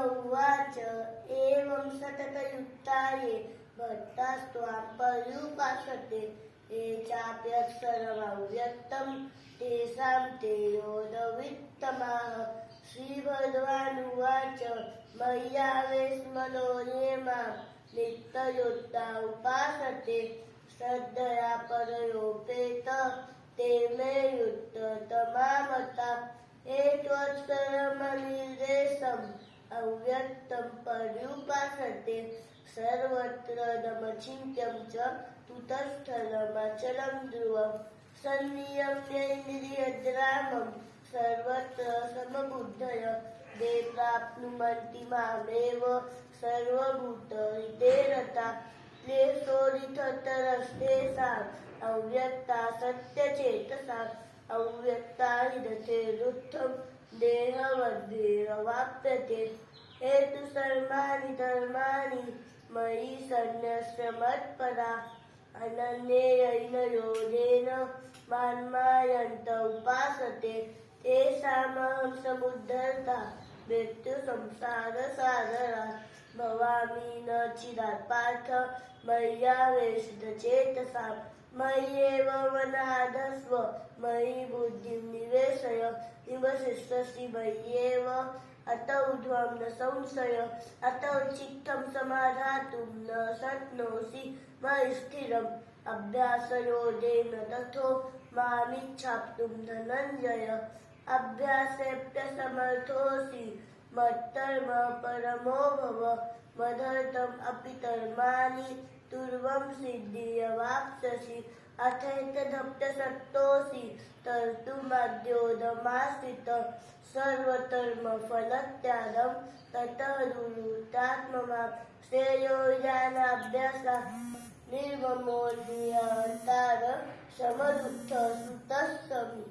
उवाच एवं सततयुक्ताये भक्तास्त्वां पर्युपासते ये चाप्यक्षरमव्यक्तं तेषां ते योगवित्तमाः। श्रीभगवानुवाच मय्यावेश्मनो ये मां नित्ययुक्ता उपासते श्रद्धया परयोपेत ते मे युक्ततमा मताः। एतत्सर्वमनिर्देशम् अव्यक्तं पर्युपासते सर्वत्र दमचिन्त्यं च तुतस्थलमचलं ध्रुवम्। सन्नियम्येन्द्रियग्रामं सर्वत्र समबुद्धय ते प्राप्नुवन्ति मामेव सर्वभूतहिते रताः। क्लेशोऽधिकतरस्तेषाम् अव्यक्ता सत्यचेतसाम् अव्यक्ता हि रथेरुत्थं देहवद्भिरवाप्यते। एतु सर्वाणि धर्माणि मयि सन्न्यस्य मत्परा अनन्येन योगेन मां मायन्त उपासते तेषामहं समुद्धर्ता मृत्युसंसारसागरात्। भवामि न चिरात् पार्थ मय्यावेशितचेतसाम् मय्येव मनाधस्व मयि बुद्धिं निवेशय निवसिष्यसि मय्येव अत ऊर्ध्वं न संशय अत चित्तं समाधातुं न शक्नोषि मयि स्थिरम्। अभ्यासयोगेन ततो मामिच्छाप्तुं धनञ्जय अभ्यासेऽप्यसमर्थोऽसि मत्कर्म परमो भव। मदर्थम् अपि कर्माणि तुर्वं सिद्धिमवाप्स्यसि अथैतदप्यसक्तोऽसि कर्तुमद्योदमाश्रितः सर्वकर्मफलत्यागं ततः रुरुतात्ममां। श्रेयो ज्ञानाभ्यासः निर्ममो निरहङ्कारः समदुःखसुतः समी।